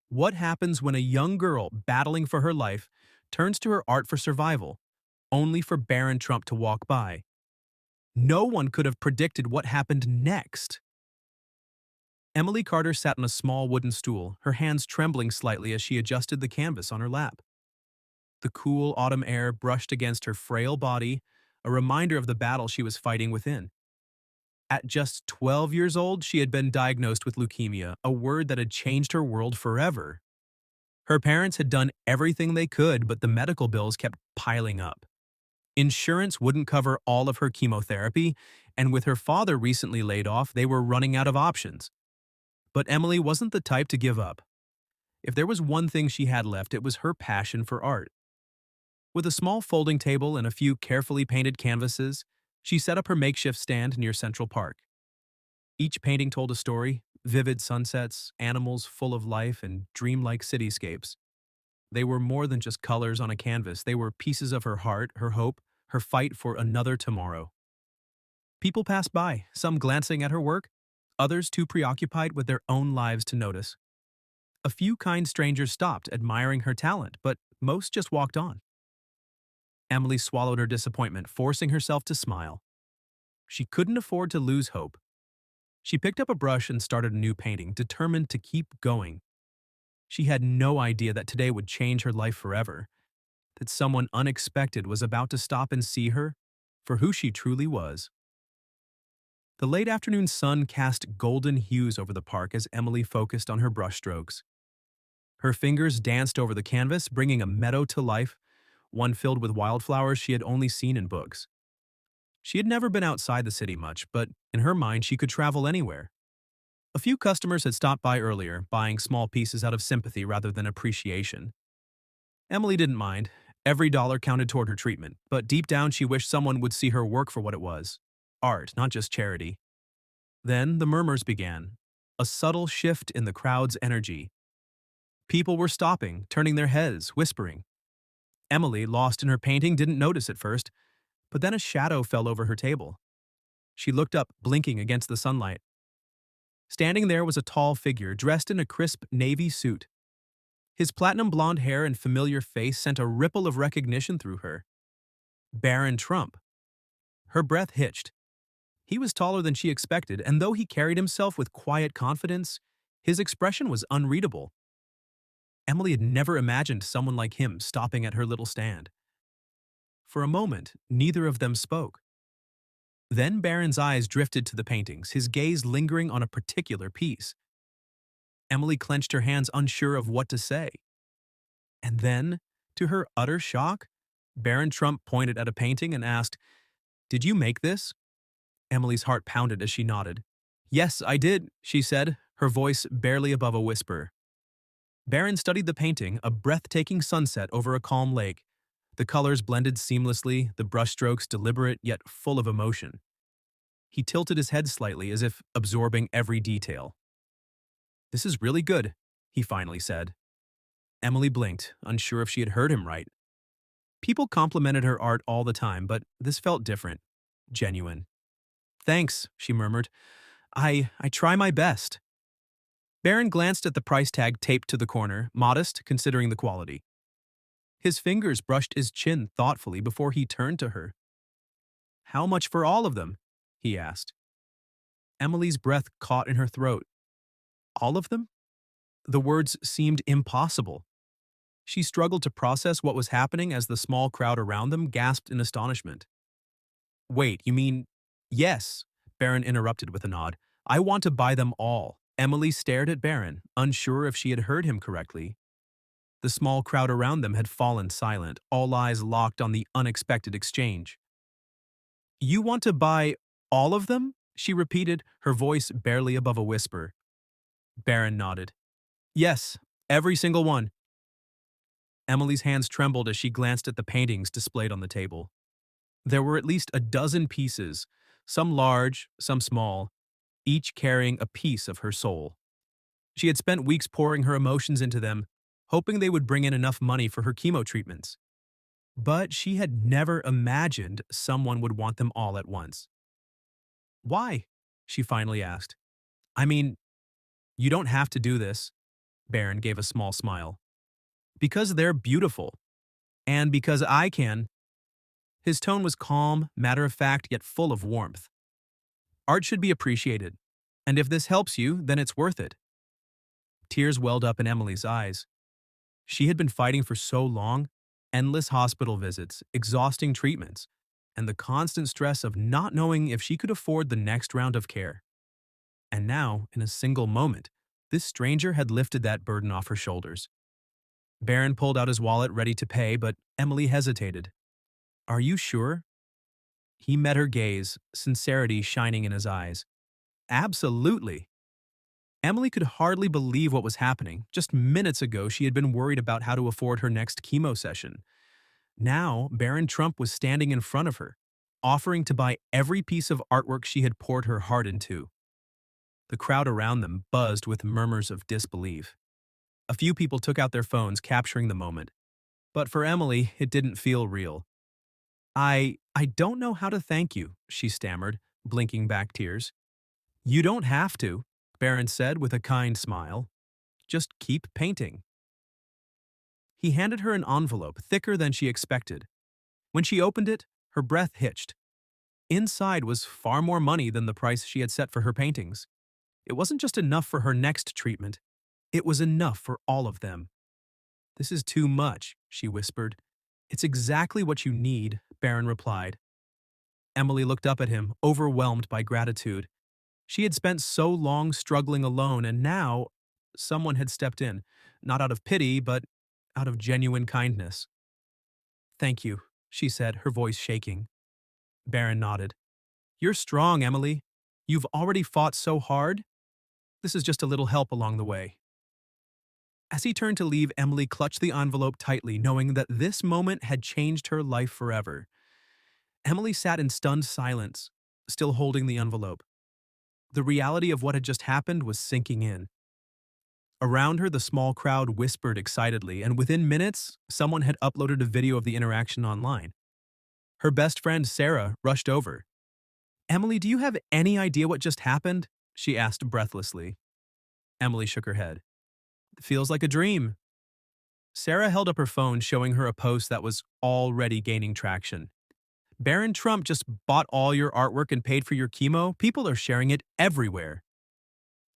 What happens when a young girl battling for her life turns to her art for survival, only for Barron Trump to walk by? No one could have predicted what happened next. Emily Carter sat on a small wooden stool, her hands trembling slightly as she adjusted the canvas on her lap. The cool autumn air brushed against her frail body, a reminder of the battle she was fighting within. At just 12 years old, she had been diagnosed with leukemia, a word that had changed her world forever. Her parents had done everything they could, but the medical bills kept piling up. Insurance wouldn't cover all of her chemotherapy, and with her father recently laid off, they were running out of options. But Emily wasn't the type to give up. If there was one thing she had left, it was her passion for art. With a small folding table and a few carefully painted canvases, she set up her makeshift stand near Central Park. Each painting told a story: vivid sunsets, animals full of life, and dreamlike cityscapes. They were more than just colors on a canvas, they were pieces of her heart, her hope, her fight for another tomorrow. People passed by, some glancing at her work, others too preoccupied with their own lives to notice. A few kind strangers stopped, admiring her talent, but most just walked on. Emily swallowed her disappointment, forcing herself to smile. She couldn't afford to lose hope. She picked up a brush and started a new painting, determined to keep going. She had no idea that today would change her life forever, that someone unexpected was about to stop and see her for who she truly was. The late afternoon sun cast golden hues over the park as Emily focused on her brushstrokes. Her fingers danced over the canvas, bringing a meadow to life, one filled with wildflowers she had only seen in books. She had never been outside the city much, but in her mind she could travel anywhere. A few customers had stopped by earlier, buying small pieces out of sympathy rather than appreciation. Emily didn't mind. Every dollar counted toward her treatment, but deep down she wished someone would see her work for what it was: art, not just charity. Then the murmurs began, a subtle shift in the crowd's energy. People were stopping, turning their heads, whispering. Emily, lost in her painting, didn't notice at first, but then a shadow fell over her table. She looked up, blinking against the sunlight. Standing there was a tall figure, dressed in a crisp navy suit. His platinum blonde hair and familiar face sent a ripple of recognition through her. Barron Trump. Her breath hitched. He was taller than she expected, and though he carried himself with quiet confidence, his expression was unreadable. Emily had never imagined someone like him stopping at her little stand. For a moment, neither of them spoke. Then Barron's eyes drifted to the paintings, his gaze lingering on a particular piece. Emily clenched her hands, unsure of what to say. And then, to her utter shock, Barron Trump pointed at a painting and asked, "Did you make this?" Emily's heart pounded as she nodded. "Yes, I did," she said, her voice barely above a whisper. Barron studied the painting, a breathtaking sunset over a calm lake. The colors blended seamlessly, the brushstrokes deliberate yet full of emotion. He tilted his head slightly as if absorbing every detail. "This is really good," he finally said. Emily blinked, unsure if she had heard him right. People complimented her art all the time, but this felt different, genuine. "Thanks," she murmured. I try my best." Barron glanced at the price tag taped to the corner, modest considering the quality. His fingers brushed his chin thoughtfully before he turned to her. "How much for all of them?" he asked. Emily's breath caught in her throat. All of them? The words seemed impossible. She struggled to process what was happening as the small crowd around them gasped in astonishment. "Wait, you mean—" "Yes," Barron interrupted with a nod. "I want to buy them all." Emily stared at Barron, unsure if she had heard him correctly. The small crowd around them had fallen silent, all eyes locked on the unexpected exchange. "You want to buy all of them?" she repeated, her voice barely above a whisper. Barron nodded. "Yes, every single one." Emily's hands trembled as she glanced at the paintings displayed on the table. There were at least a dozen pieces, some large, some small, each carrying a piece of her soul. She had spent weeks pouring her emotions into them, hoping they would bring in enough money for her chemo treatments. But she had never imagined someone would want them all at once. "Why?" she finally asked. "I mean, you don't have to do this." Barron gave a small smile. Because they're beautiful. And because I can. His tone was calm, matter-of-fact, yet full of warmth. Art should be appreciated. And if this helps you, then it's worth it. Tears welled up in Emily's eyes. She had been fighting for so long, endless hospital visits, exhausting treatments, and the constant stress of not knowing if she could afford the next round of care. And now, in a single moment, this stranger had lifted that burden off her shoulders. Barron pulled out his wallet ready to pay, but Emily hesitated. Are you sure? He met her gaze, sincerity shining in his eyes. Absolutely. Emily could hardly believe what was happening. Just minutes ago, she had been worried about how to afford her next chemo session. Now, Barron Trump was standing in front of her, offering to buy every piece of artwork she had poured her heart into. The crowd around them buzzed with murmurs of disbelief. A few people took out their phones, capturing the moment. But for Emily, it didn't feel real. I don't know how to thank you, she stammered, blinking back tears. You don't have to, Barron said with a kind smile. Just keep painting. He handed her an envelope thicker than she expected. When she opened it, her breath hitched. Inside was far more money than the price she had set for her paintings. It wasn't just enough for her next treatment. It was enough for all of them. This is too much, she whispered. It's exactly what you need, Barron replied. Emily looked up at him, overwhelmed by gratitude. She had spent so long struggling alone, and now someone had stepped in, not out of pity, but out of genuine kindness. Thank you, she said, her voice shaking. Barron nodded. You're strong, Emily. You've already fought so hard. This is just a little help along the way. As he turned to leave, Emily clutched the envelope tightly, knowing that this moment had changed her life forever. Emily sat in stunned silence, still holding the envelope. The reality of what had just happened was sinking in. Around her, the small crowd whispered excitedly, and within minutes, someone had uploaded a video of the interaction online. Her best friend, Sarah, rushed over. Emily, do you have any idea what just happened? She asked breathlessly. Emily shook her head. It feels like a dream. Sarah held up her phone, showing her a post that was already gaining traction. Barron Trump just bought all your artwork and paid for your chemo. People are sharing it everywhere.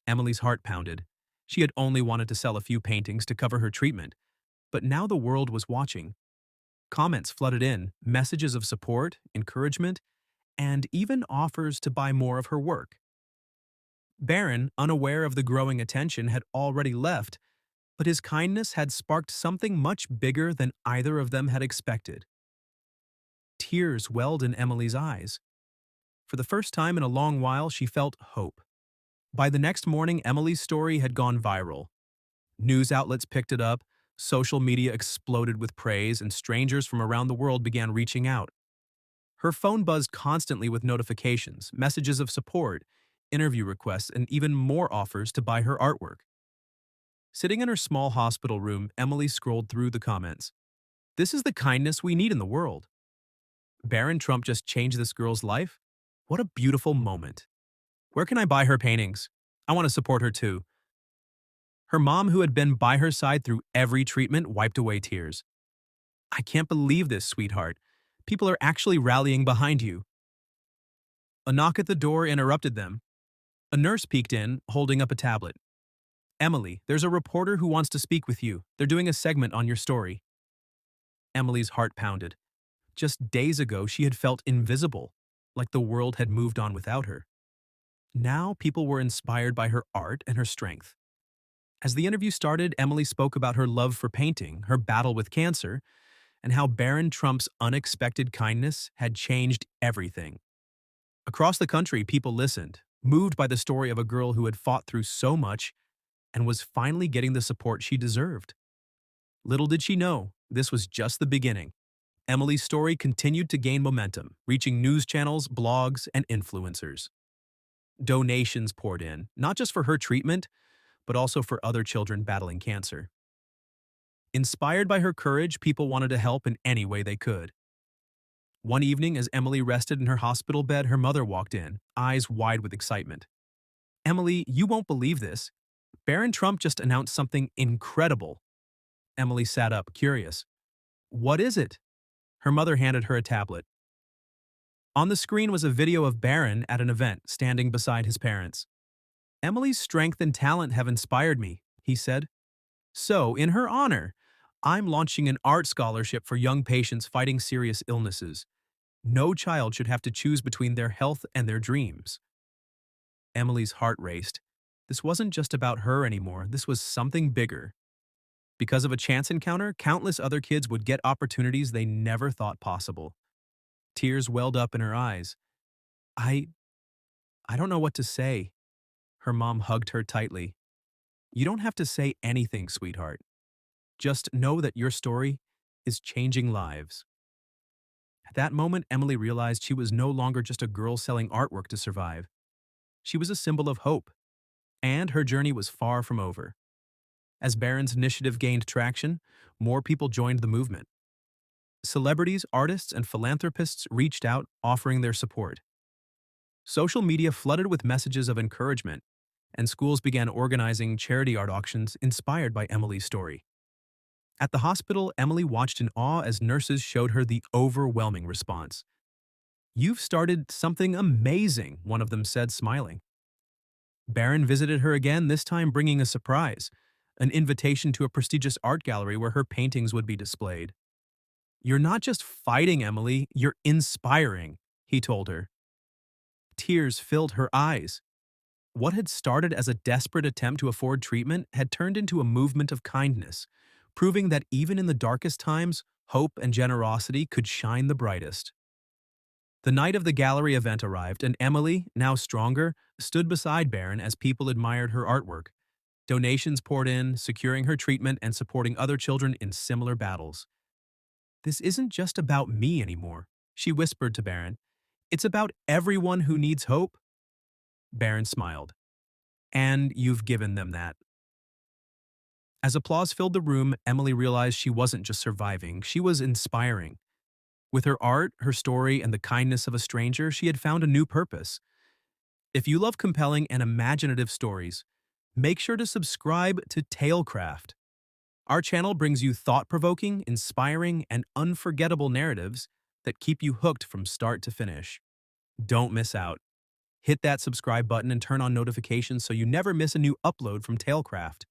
Emily's heart pounded. She had only wanted to sell a few paintings to cover her treatment, but now the world was watching. Comments flooded in, messages of support, encouragement, and even offers to buy more of her work. Barron, unaware of the growing attention, had already left, but his kindness had sparked something much bigger than either of them had expected. Tears welled in Emily's eyes. For the first time in a long while, she felt hope. By the next morning, Emily's story had gone viral. News outlets picked it up, social media exploded with praise, and strangers from around the world began reaching out. Her phone buzzed constantly with notifications, messages of support, interview requests, and even more offers to buy her artwork. Sitting in her small hospital room, Emily scrolled through the comments. This is the kindness we need in the world. Barron Trump just changed this girl's life? What a beautiful moment. Where can I buy her paintings? I want to support her too. Her mom, who had been by her side through every treatment, wiped away tears. I can't believe this, sweetheart. People are actually rallying behind you. A knock at the door interrupted them. A nurse peeked in, holding up a tablet. Emily, there's a reporter who wants to speak with you. They're doing a segment on your story. Emily's heart pounded. Just days ago, she had felt invisible, like the world had moved on without her. Now, people were inspired by her art and her strength. As the interview started, Emily spoke about her love for painting, her battle with cancer, and how Barron Trump's unexpected kindness had changed everything. Across the country, people listened, moved by the story of a girl who had fought through so much and was finally getting the support she deserved. Little did she know, this was just the beginning. Emily's story continued to gain momentum, reaching news channels, blogs, and influencers. Donations poured in, not just for her treatment, but also for other children battling cancer. Inspired by her courage, people wanted to help in any way they could. One evening, as Emily rested in her hospital bed, her mother walked in, eyes wide with excitement. Emily, you won't believe this. Barron Trump just announced something incredible. Emily sat up, curious. What is it? Her mother handed her a tablet. On the screen was a video of Barron at an event, standing beside his parents. Emily's strength and talent have inspired me, he said. So, in her honor, I'm launching an art scholarship for young patients fighting serious illnesses. No child should have to choose between their health and their dreams. Emily's heart raced. This wasn't just about her anymore, this was something bigger. Because of a chance encounter, countless other kids would get opportunities they never thought possible. Tears welled up in her eyes. I don't know what to say. Her mom hugged her tightly. You don't have to say anything, sweetheart. Just know that your story is changing lives. At that moment, Emily realized she was no longer just a girl selling artwork to survive. She was a symbol of hope, and her journey was far from over. As Barron's initiative gained traction, more people joined the movement. Celebrities, artists, and philanthropists reached out, offering their support. Social media flooded with messages of encouragement, and schools began organizing charity art auctions inspired by Emily's story. At the hospital, Emily watched in awe as nurses showed her the overwhelming response. You've started something amazing, one of them said, smiling. Barron visited her again, this time bringing a surprise, an invitation to a prestigious art gallery where her paintings would be displayed. You're not just fighting, Emily, you're inspiring, he told her. Tears filled her eyes. What had started as a desperate attempt to afford treatment had turned into a movement of kindness, proving that even in the darkest times, hope and generosity could shine the brightest. The night of the gallery event arrived, and Emily, now stronger, stood beside Barron as people admired her artwork. Donations poured in, securing her treatment and supporting other children in similar battles. This isn't just about me anymore, she whispered to Barron. It's about everyone who needs hope. Barron smiled. And you've given them that. As applause filled the room, Emily realized she wasn't just surviving, she was inspiring. With her art, her story, and the kindness of a stranger, she had found a new purpose. If you love compelling and imaginative stories, make sure to subscribe to Talecraft. Our channel brings you thought-provoking, inspiring, and unforgettable narratives that keep you hooked from start to finish. Don't miss out. Hit that subscribe button and turn on notifications so you never miss a new upload from Talecraft.